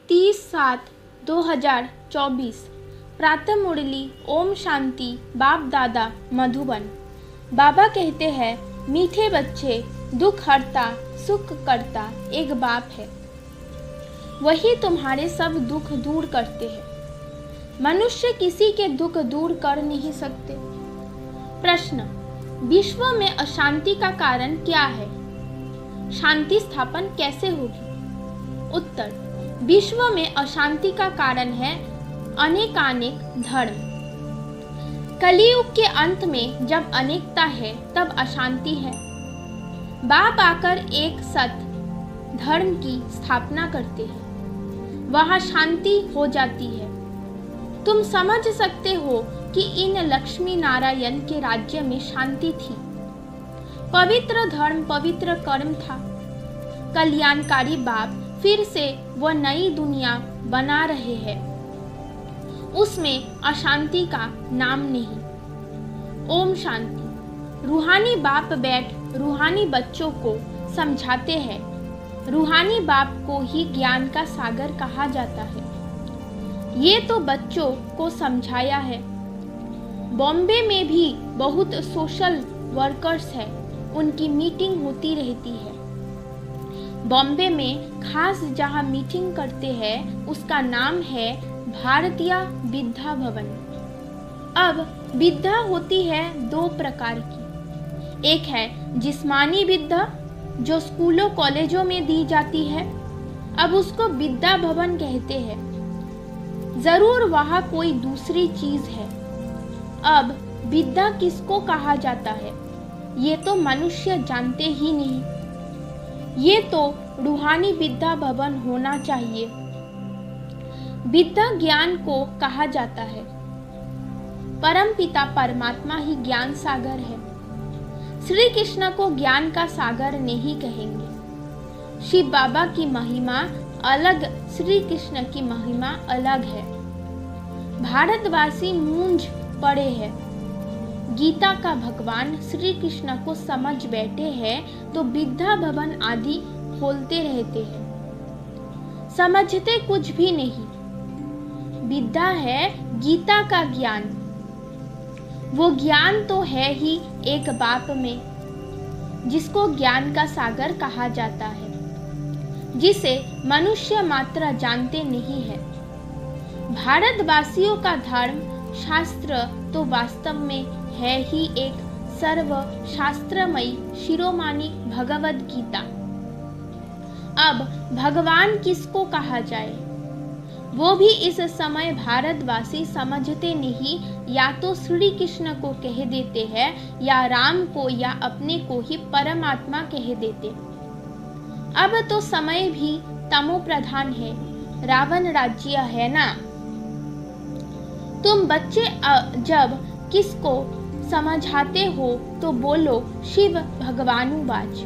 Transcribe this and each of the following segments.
30/7/2024 प्रातः मुरली ओम शांति बाप दादा मधुबन। बाबा कहते हैं, मीठे बच्चे, दुख हरता सुख करता एक बाप है, वही तुम्हारे सब दुख दूर करते हैं। मनुष्य किसी के दुख दूर कर नहीं सकते। प्रश्न, विश्व में अशांति का कारण क्या है? शांति स्थापन कैसे होगी? उत्तर, विश्व में अशांति का कारण है अनेकानेक धर्म। कलियुग के अंत में जब अनेकता है तब अशांति है। बाप आकर एक सत धर्म की स्थापना करते हैं, वहां शांति हो जाती है। तुम समझ सकते हो कि इन लक्ष्मी नारायण के राज्य में शांति थी। पवित्र धर्म पवित्र कर्म था। कल्याणकारी बाप फिर से वह नई दुनिया बना रहे हैं, उसमें अशांति का नाम नहीं। ओम शांति। रूहानी बाप बैठ रूहानी बच्चों को समझाते हैं। रूहानी बाप को ही ज्ञान का सागर कहा जाता है। ये तो बच्चों को समझाया है। बॉम्बे में भी बहुत सोशल वर्कर्स हैं, उनकी मीटिंग होती रहती है। बॉम्बे में खास जहाँ मीटिंग करते हैं उसका नाम है भारतीय विद्या भवन। अब विद्या होती है दो प्रकार की। एक है जिस्मानी विद्या जो स्कूलों कॉलेजों में दी जाती है, अब उसको विद्या भवन कहते हैं। जरूर वहाँ कोई दूसरी चीज है। अब विद्या किसको कहा जाता है ये तो मनुष्य जानते ही नहीं। ये तो रूहानी विद्या भवन होना चाहिए। विद्या ज्ञान को कहा जाता है। परम पिता परमात्मा ही ज्ञान सागर है। श्री कृष्ण को ज्ञान का सागर नहीं कहेंगे। शिव बाबा की महिमा अलग, श्री कृष्ण की महिमा अलग है। भारतवासी मूंझ पड़े हैं। गीता का भगवान श्री कृष्ण को समझ बैठे हैं तो विद्या भवन आदि खोलते रहते हैं। समझते कुछ भी नहीं। विद्या है गीता का ज्ञान। वो ज्ञान तो है ही एक बाप में, जिसको ज्ञान का सागर कहा जाता है, जिसे मनुष्य मात्र जानते नहीं है। भारतवासियों का धर्म शास्त्र तो वास्तव में है ही एक सर्व शास्त्रमयी शिरोमणि भगवद गीता। अब भगवान किसको कहा जाए? वो भी इस समय भारतवासी समझते नहीं। या तो श्री कृष्ण को कह देते हैं या राम को या अपने को ही परमात्मा कह देते। अब तो समय भी तमो प्रधान है, रावण राज्य है ना। तुम बच्चे जब किसको समझाते हो तो बोलो शिव भगवानुवाच।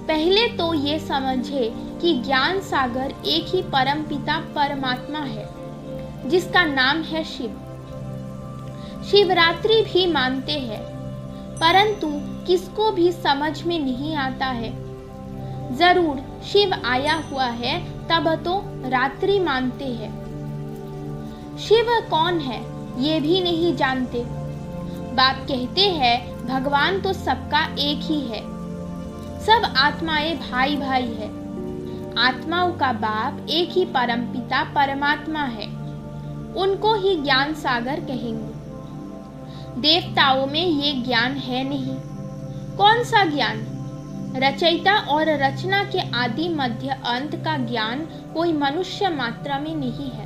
पहले तो ये समझे कि ज्ञान सागर एक ही परम पिता परमात्मा है, जिसका नाम है शिव। शिवरात्रि भी मानते हैं, परंतु किसको भी समझ में नहीं आता है। जरूर शिव आया हुआ है तब तो रात्रि मानते हैं। शिव कौन है ये भी नहीं जानते। बाप कहते हैं भगवान तो सबका एक ही है, सब आत्माएं भाई भाई है। आत्माओं का बाप एक ही परम पिता परमात्मा है, उनको ही ज्ञान सागर कहेंगे। देवताओं में ये ज्ञान है नहीं। कौन सा ज्ञान? रचयिता और रचना के आदि मध्य अंत का ज्ञान कोई मनुष्य मात्रा में नहीं है।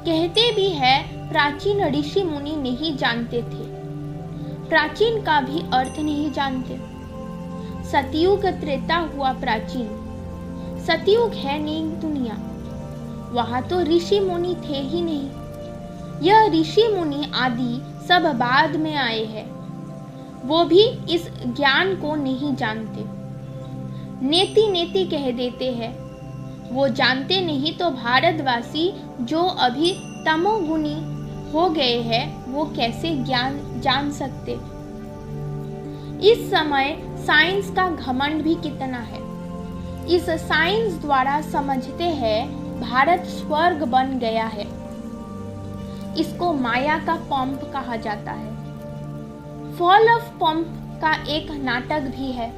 कहते भी है प्राचीन ऋषि मुनि नहीं जानते थे। प्राचीन का भी अर्थ नहीं जानते। सतयुग त्रेता हुआ प्राचीन। सतयुग है नई दुनिया, वहां तो ऋषि मुनि थे ही नहीं। यह ऋषि मुनि आदि सब बाद में आए हैं, वो भी इस ज्ञान को नहीं जानते। नेति नेति कह देते हैं। वो जानते नहीं तो भारतवासी जो अभी तमोगुनी हो गए हैं वो कैसे ज्ञान जान सकते। इस समय साइंस का घमंड भी कितना है। इस साइंस द्वारा समझते हैं भारत स्वर्ग बन गया है। इसको माया का पंप कहा जाता है। फॉल ऑफ पंप का एक नाटक भी है।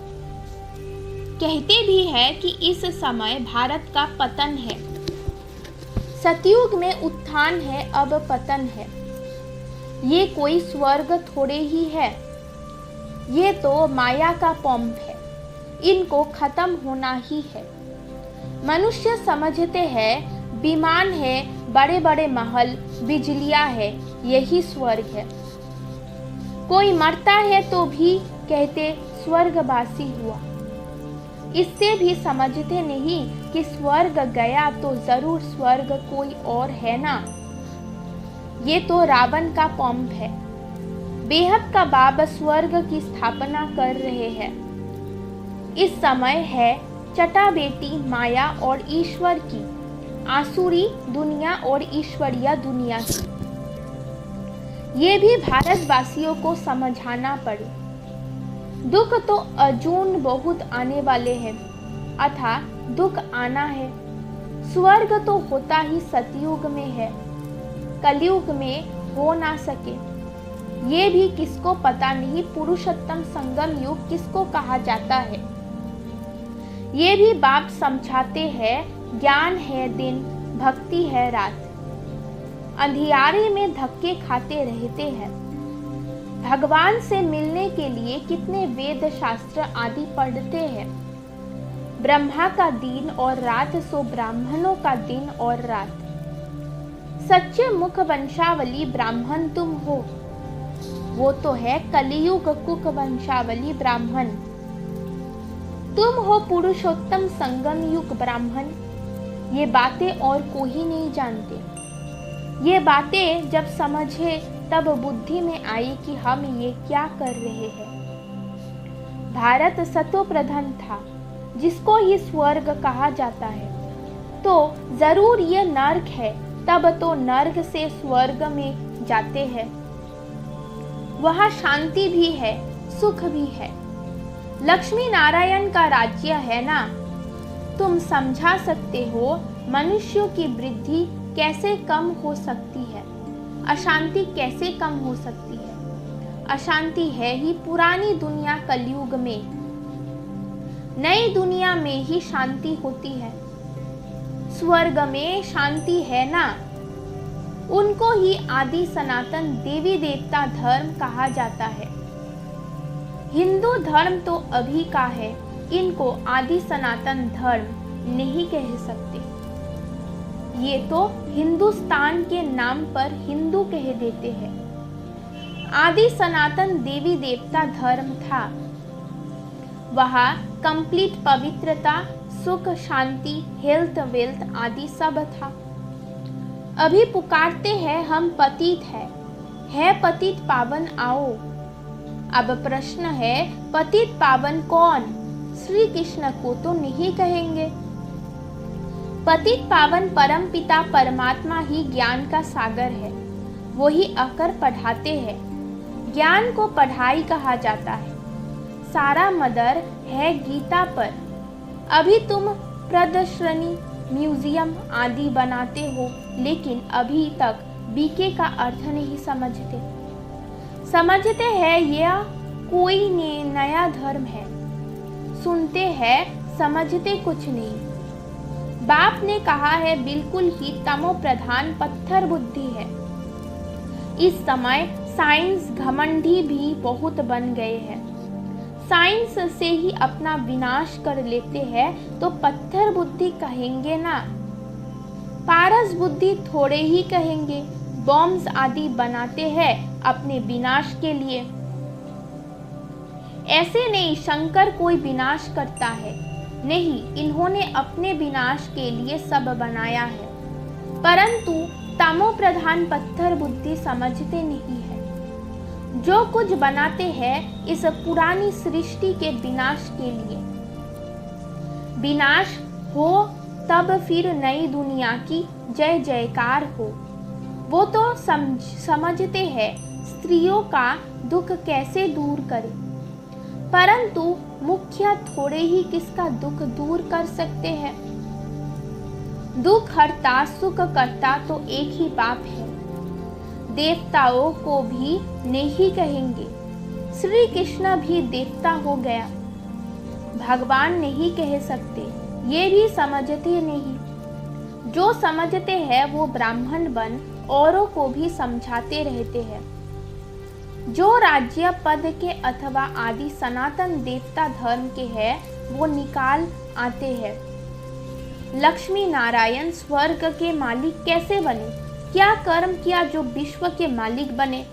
कहते भी है कि इस समय भारत का पतन है। सतयुग में उत्थान है, अब पतन है। ये कोई स्वर्ग थोड़े ही है, ये तो माया का पंप है। इनको खत्म होना ही है। मनुष्य समझते हैं विमान है, बड़े बड़े महल, बिजलियां है, यही स्वर्ग है। कोई मरता है तो भी कहते स्वर्गवासी हुआ। इससे भी समझते नहीं कि स्वर्ग गया तो जरूर स्वर्ग कोई और है ना। ये तो रावण का पंप है। बेहद का बाबा स्वर्ग की स्थापना कर रहे हैं। इस समय है चटाबेटी माया और ईश्वर की, आसुरी दुनिया और ईश्वरीय दुनिया की। ये भी भारतवासियों को समझाना पड़े। दुख तो अजून बहुत आने वाले हैं, अथा दुख आना है। स्वर्ग तो होता ही सतयुग में है, कलयुग में हो ना सके। ये भी किसको पता नहीं पुरुषोत्तम संगम युग किसको कहा जाता है। ये भी बाप समझाते हैं ज्ञान है दिन, भक्ति है रात। अंधियारे में धक्के खाते रहते हैं। भगवान से मिलने के लिए कितने वेद शास्त्र आदि पढ़ते हैं। ब्रह्मा का दिन और रात सो ब्राह्मणों का दिन और रात। सच्चे मुख वंशावली ब्राह्मण तुम हो, वो तो है कलियुग कुक वंशावली ब्राह्मण। तुम हो पुरुषोत्तम संगम युग ब्राह्मण। ये बातें और कोई नहीं जानते। ये बातें जब समझे तब बुद्धि में आई कि हम ये क्या कर रहे हैं। भारत सतो प्रधान था, जिसको ही स्वर्ग कहा जाता है, तो जरूर ये नर्क है। तब तो नर्क से स्वर्ग में जाते हैं। वहाँ शांति भी है, सुख भी है। लक्ष्मी नारायण का राज्य है ना। तुम समझा सकते हो मनुष्यों की वृद्धि कैसे कम हो सकती है, अशांति कैसे कम हो सकती है। अशांति है ही पुरानी दुनिया कलयुग में, नई दुनिया में ही शांति होती है। स्वर्ग में शांति है ना। उनको ही आदि सनातन देवी देवता धर्म कहा जाता है। हिंदू धर्म तो अभी का है, इनको आदि सनातन धर्म नहीं कह सकते। ये तो हिंदुस्तान के नाम पर हिंदू कह देते हैं। आदि सनातन देवी देवता धर्म था। वहाँ कंप्लीट पवित्रता, सुख, शांति, हेल्थ, वेल्थ आदि सब था। अभी पुकारते हैं हम पतित है पतित पावन आओ। अब प्रश्न है पतित पावन कौन? श्री कृष्ण को तो नहीं कहेंगे। पतित पावन परम पिता परमात्मा ही ज्ञान का सागर है। वो ही आकर पढ़ाते हैं। ज्ञान को पढ़ाई कहा जाता है। सारा मदर है गीता पर। अभी तुम प्रदर्शनी, म्यूजियम आदि बनाते हो, लेकिन अभी तक बीके का अर्थ नहीं समझते। समझते हैं यह कोई नया धर्म है। सुनते हैं, समझते कुछ नहीं। बाप ने कहा है बिल्कुल ही तमो प्रधान पत्थर बुद्धि है। इस समय साइंस घमंडी भी बहुत बन गए हैं। साइंस से ही अपना विनाश कर लेते हैं तो पत्थर बुद्धि कहेंगे ना। पारस बुद्धि थोड़े ही कहेंगे। बॉम्ब्स आदि बनाते हैं अपने विनाश के लिए। ऐसे नहीं शंकर कोई विनाश करता है, नहीं, इन्होंने अपने विनाश के लिए सब बनाया है। परंतु तमो प्रधान पत्थर बुद्धि समझते नहीं है। जो कुछ बनाते हैं इस पुरानी सृष्टि के विनाश के लिए। विनाश हो तब फिर नई दुनिया की जय जयकार हो। वो तो समझते हैं स्त्रियों का दुख कैसे दूर करें, परंतु मुखिया थोड़े ही किसका दुख दूर कर सकते हैं। दुख हरता सुख करता तो एक ही बाप है। देवताओं को भी नहीं कहेंगे, श्री कृष्ण भी देवता हो गया। भगवान नहीं कह सकते, ये भी समझते नहीं। जो समझते हैं वो ब्राह्मण बन औरों को भी समझाते रहते हैं। जो राज्य पद के अथवा आदि सनातन देवता धर्म के हैं वो निकाल आते हैं। लक्ष्मी नारायण स्वर्ग के मालिक कैसे बने? क्या कर्म किया जो विश्व के मालिक बने?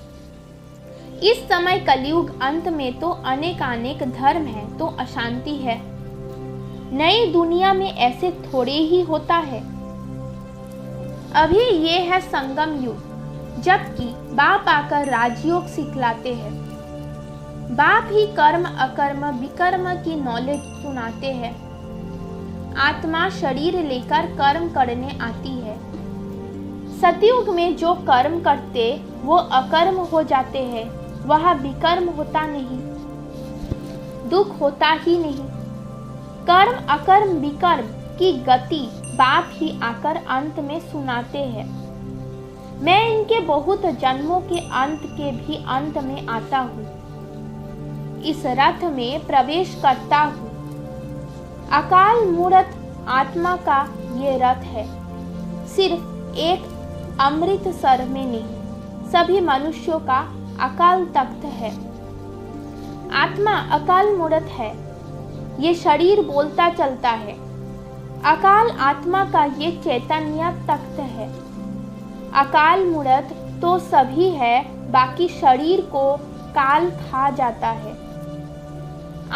इस समय कलयुग अंत में तो अनेकानेक धर्म है तो अशांति है। नई दुनिया में ऐसे थोड़े ही होता है। अभी ये है संगम युग, जबकि बाप आकर राजयोग सिखलाते हैं। बाप ही कर्म अकर्म विकर्म की नॉलेज सुनाते हैं। आत्मा शरीर लेकर कर्म करने आती है। सतयुग में जो कर्म करते वो अकर्म हो जाते हैं, वह विकर्म होता नहीं, दुख होता ही नहीं। कर्म अकर्म विकर्म की गति बाप ही आकर अंत में सुनाते हैं। मैं इनके बहुत जन्मों के अंत के भी अंत में आता हूँ, इस रथ में प्रवेश करता हूँ। अकाल मूर्त आत्मा का ये रथ है, सिर्फ एक अमृतसर में नहीं, सभी मनुष्यों का अकाल तख्त है। आत्मा अकाल मूर्त है, ये शरीर बोलता चलता है। अकाल आत्मा का ये चैतन्य तख्त है। अकाल मूर्त तो सभी है, बाकी शरीर को काल खा जाता है।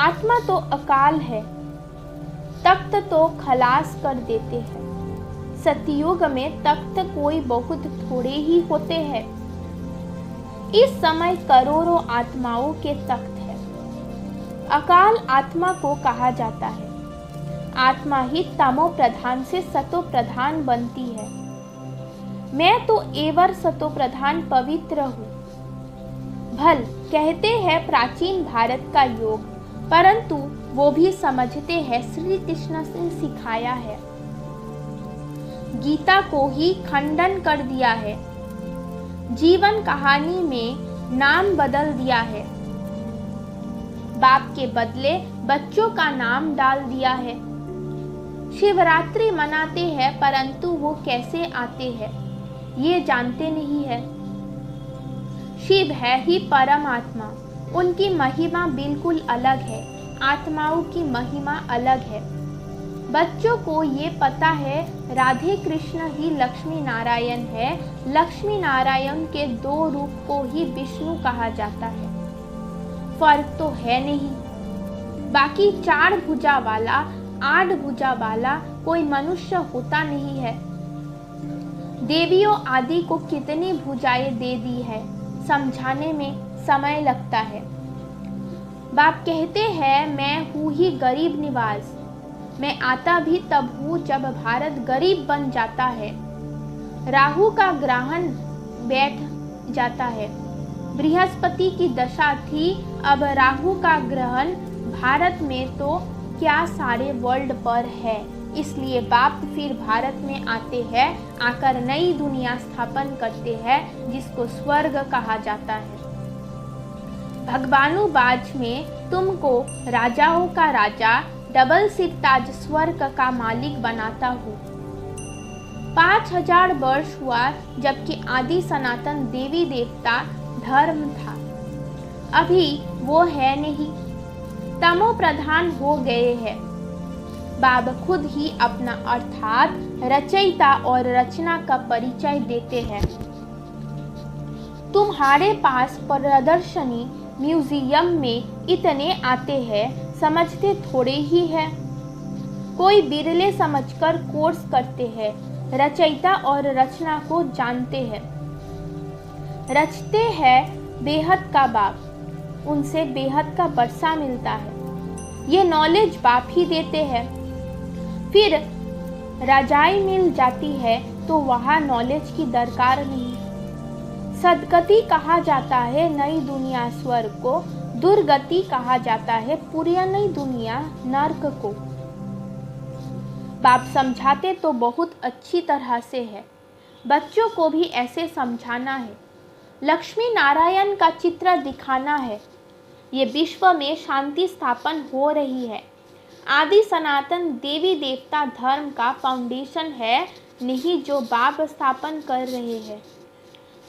आत्मा तो अकाल है, तख्त तो खलास कर देते हैं। सतयुग में तख्त कोई बहुत थोड़े ही होते हैं। इस समय करोड़ों आत्माओं के तख्त है। अकाल आत्मा को कहा जाता है। आत्मा ही तमो प्रधान से सतो प्रधान बनती है। मैं तो एवर सतो प्रधान पवित्र हूँ। भल कहते हैं प्राचीन भारत का योग, परंतु वो भी समझते हैं श्री कृष्ण से सिखाया है। गीता को ही खंडन कर दिया है। जीवन कहानी में नाम बदल दिया है। बाप के बदले बच्चों का नाम डाल दिया है। शिवरात्रि मनाते हैं, परंतु वो कैसे आते हैं ये जानते नहीं है। शिव है ही परमात्मा, उनकी महिमा बिल्कुल अलग है, आत्माओं की महिमा अलग है। बच्चों को ये पता है राधे कृष्ण ही लक्ष्मी नारायण है। लक्ष्मी नारायण के दो रूप को ही विष्णु कहा जाता है। फर्क तो है नहीं। बाकी 4 भुजा वाला 8 भुजा वाला कोई मनुष्य होता नहीं है। देवियों आदि को कितनी भुजाएं दे दी है, समझाने में समय लगता है। बाप कहते हैं मैं हूँ ही गरीब निवास। मैं आता भी तब हूँ जब भारत गरीब बन जाता है। राहु का ग्रहण बैठ जाता है। बृहस्पति की दशा थी, अब राहु का ग्रहण भारत में तो क्या सारे वर्ल्ड पर है। इसलिए बाप फिर भारत में आते हैं, आकर नई दुनिया स्थापन करते हैं जिसको स्वर्ग कहा जाता है। भगवानुबाज में तुमको राजाओं का राजा डबल सिरताज स्वर्ग का मालिक बनाता हूँ। 5000 वर्ष हुआ जबकि आदि सनातन देवी देवता धर्म था, अभी वो है नहीं, तमो प्रधान हो गए हैं। बाबा खुद ही अपना अर्थात रचयिता और रचना का परिचय देते हैं। तुम्हारे पास प्रदर्शनी म्यूजियम में इतने आते हैं, समझते थोड़े ही है। कोई बिरले समझकर कोर्स करते हैं, रचयिता और रचना को जानते हैं। रचते हैं बेहद का बाप, उनसे बेहद का वर्षा मिलता है। ये नॉलेज बाप ही देते हैं। फिर राजाई मिल जाती है तो वहाँ नॉलेज की दरकार नहीं। सदगति कहा जाता है नई दुनिया स्वर्ग को, दुर्गति कहा जाता है पुरानी दुनिया नर्क को। बाप समझाते तो बहुत अच्छी तरह से है, बच्चों को भी ऐसे समझाना है। लक्ष्मी नारायण का चित्र दिखाना है। ये विश्व में शांति स्थापन हो रही है। आदि सनातन देवी देवता धर्म का फाउंडेशन है, नहीं जो बाप स्थापन कर रहे हैं।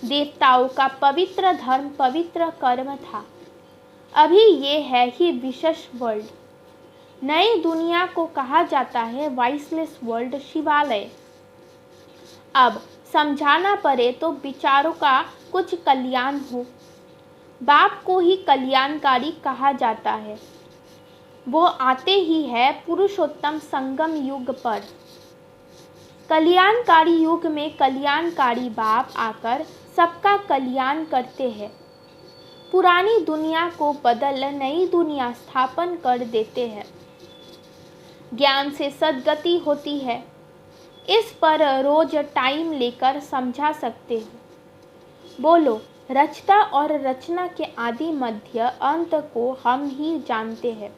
देवताओं का पवित्र धर्म पवित्र कर्म था। अभी ये है ही विशेष वर्ल्ड। नई दुनिया को कहा जाता है वाइसलेस वर्ल्ड, शिवालय। अब समझाना पड़े तो विचारों का कुछ कल्याण हो। बाप को ही कल्याणकारी कहा जाता है। वो आते ही है पुरुषोत्तम संगम युग पर। कल्याणकारी युग में कल्याणकारी बाप आकर सबका कल्याण करते हैं। पुरानी दुनिया को बदल नई दुनिया स्थापन कर देते हैं। ज्ञान से सद्गति होती है। इस पर रोज टाइम लेकर समझा सकते हो। बोलो, रचता और रचना के आदि मध्य अंत को हम ही जानते हैं।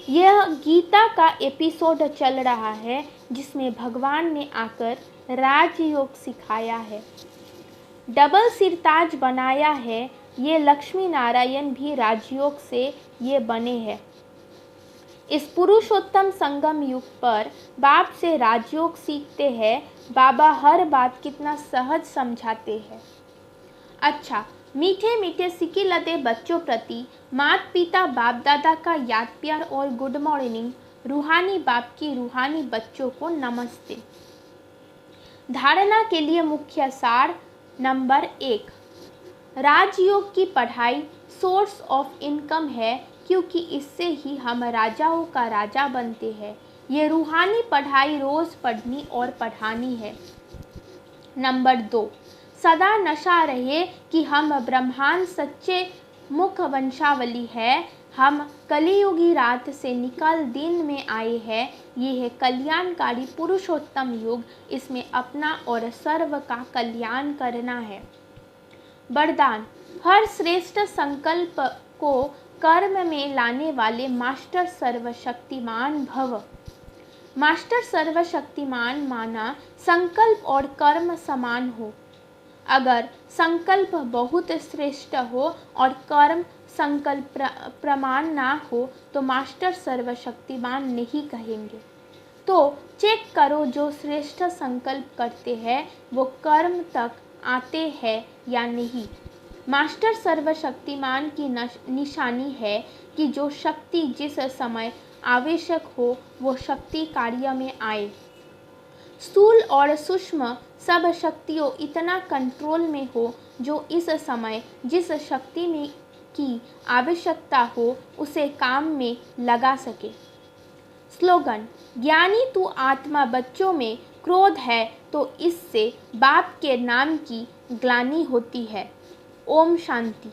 यह गीता का एपिसोड चल रहा है जिसमें भगवान ने आकर राजयोग सिखाया है, डबल सिरताज बनाया है। ये लक्ष्मी नारायण भी राजयोग से ये बने हैं। इस पुरुषोत्तम संगम युग पर बाप से राजयोग सीखते हैं। बाबा हर बात कितना सहज समझाते हैं। अच्छा, मीठे मीठे सिकिलते बच्चों प्रति माता पिता बाप दादा का याद प्यार और गुड मॉर्निंग। रूहानी बाप की रूहानी बच्चों को नमस्ते। धारणा के लिए मुख्य सार नंबर 1, राजयोग की पढ़ाई सोर्स ऑफ इनकम है, क्योंकि इससे ही हम राजाओं का राजा बनते हैं। ये रूहानी पढ़ाई रोज़ पढ़नी और पढ़ानी है। नंबर 2, सदा नशा रहे कि हम ब्रह्मांड सच्चे मुख वंशावली है। हम कलियुगी रात से निकल दिन में आए हैं। ये है कल्याणकारी पुरुषोत्तम युग। इसमें अपना और सर्व का कल्याण करना है। वरदान, हर श्रेष्ठ संकल्प को कर्म में लाने वाले मास्टर सर्वशक्तिमान भव। मास्टर सर्वशक्तिमान माना संकल्प और कर्म समान हो। अगर संकल्प बहुत श्रेष्ठ हो और कर्म संकल्प प्रमाण ना हो तो मास्टर सर्वशक्तिमान नहीं कहेंगे। तो चेक करो, जो श्रेष्ठ संकल्प करते हैं वो कर्म तक आते हैं या नहीं। मास्टर सर्वशक्तिमान की निशानी है कि जो शक्ति जिस समय आवश्यक हो वो शक्ति कार्य में आए। स्थूल और सूक्ष्म सब शक्तियों इतना कंट्रोल में हो जो इस समय जिस शक्ति में की आवश्यकता हो उसे काम में लगा सके। स्लोगन, ज्ञानी तू आत्मा। बच्चों में क्रोध है तो इससे बाप के नाम की ग्लानि होती है। ओम शांति।